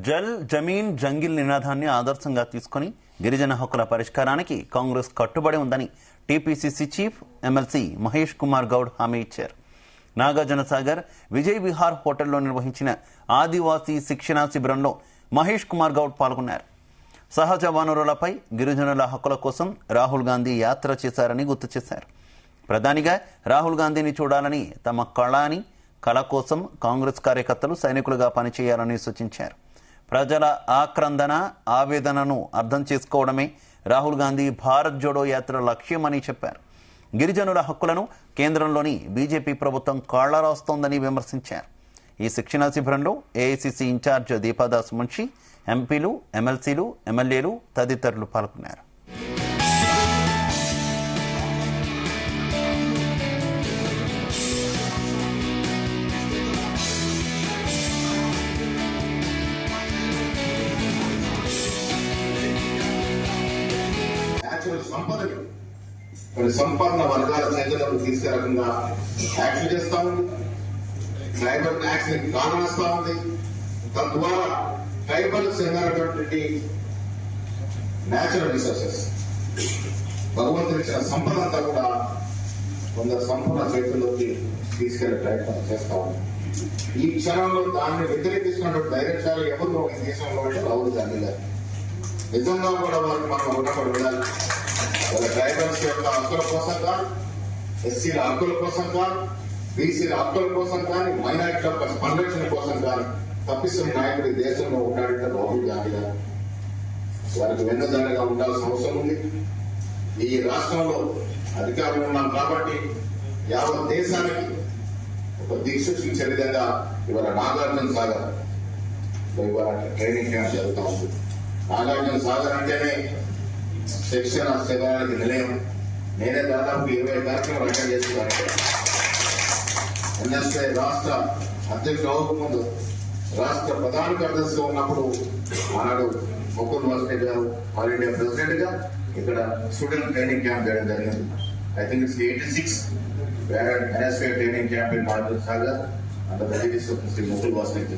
Jal Zameen jungle నినాదాన్ని ఆదర్శంగా తీసుకుని గిరిజన హక్కుల పరిష్కారానికి కాంగ్రెస్ కట్టుబడి ఉందని TPCC chief MLC Mahesh Kumar Goud హామీ ఇచ్చారు. నాగార్జునసాగర్ విజయ్ విహార్ హోటల్లో నిర్వహించిన ఆదివాసీ శిక్షణా శిబిరంలో మహేష్ కుమార్ గౌడ్ పాల్గొన్నారు. సహజ వనరులపై గిరిజనుల హక్కుల కోసం రాహుల్ గాంధీ యాత్ర చేశారని గుర్తు చేశారు. ప్రధానిగా రాహుల్ గాంధీని చూడాలని, తమ కళ కోసం కాంగ్రెస్ కార్యకర్తలు సైనికులుగా పనిచేయాలని సూచించారు. ప్రజల ఆక్రందన, ఆవేదనను అర్థం చేసుకోవడమే రాహుల్ గాంధీ భారత్ జోడో యాత్ర లక్ష్యమని చెప్పారు. గిరిజనుల హక్కులను కేంద్రంలోని బీజేపీ ప్రభుత్వం కాళ్లరాస్తోందని విమర్శించారు. ఈ శిక్షణా శిబిరంలో ఏఐసీసీ ఇన్ఛార్జ్ దీపాదాస్ మున్షి, ఎంపీలు, ఎమ్మెల్సీలు, ఎమ్మెల్యేలు తదితరులు పాల్గొన్నారు. సంపదలు కొన్ని సంపన్న వర్గాల చేతులకు తీసుకే రకంగా యాక్ట్ చేస్తా ఉంది. ట్రైబల్ యాక్ట్ ని కారణిస్తా ఉంది. తద్వారా ట్రైబల్ చెందినటువంటి నేచురల్ రిసోర్సెస్, భగవంతుడు ఇచ్చిన సంపద అంతా కూడా కొందరు సంపూర్ణ చేతుల్లోకి తీసుకెళ్లే ప్రయత్నం చేస్తా ఉంది. ఈ క్షణంలో దాన్ని వ్యతిరేకిస్తున్నటువంటి డైరెక్టర్ ఎవరు ఈ దేశంలో అంటే రాహుల్ గాంధీ గారు. నిజంగా కూడా వారికి మనం రుణపడి ఉండాలి. వాళ్ళ ట్రైబల్స్ యొక్క హక్కుల కోసం కాదు, ఎస్సీల హక్కుల కోసం కాదు, బీసీల హక్కుల కోసం కానీ, మైనారిటీ పరిరక్షణ కోసం కానీ తప్పిస్తున్న నాయకుడు దేశంలో ఉన్నాడంటే రాహుల్ గాంధీ గారు. వారికి వెన్నుదండగా ఉండాల్సిన అవసరం ఉంది. ఈ రాష్ట్రంలో అధికారంలో ఉన్నాం కాబట్టి యావత్ దేశానికి ఒక దిక్సూచించే విధంగా ఇవాళ నాగార్జునసాగర్ ఇవాళ ట్రైనింగ్ క్యాంప్ జరుగుతూ ఉంది. నాగార్జునసాగర్ అంటేనే శిక్షణ శిబిరానికి నిలయం. నేనే దాదాపు 20 కార్యక్రమాలు అటెండ్ చేస్తున్నాను. ఎన్ఎస్ఐ రాష్ట్ర అధ్యక్షుడు అవ్వకముందు రాష్ట్ర ప్రధాన కార్యదర్శిగా ఉన్నప్పుడు ఆనాడు ముకుల్ వాస్నిక్ గారు ఆల్ ఇండియా ప్రెసిడెంట్ గా ఇక్కడ స్టూడెంట్ ట్రైనింగ్ క్యాంప్ చేయడం జరిగింది. I think it's 86 NSI training camp in Nagarjunasagar and Shri Mukul Wasnik.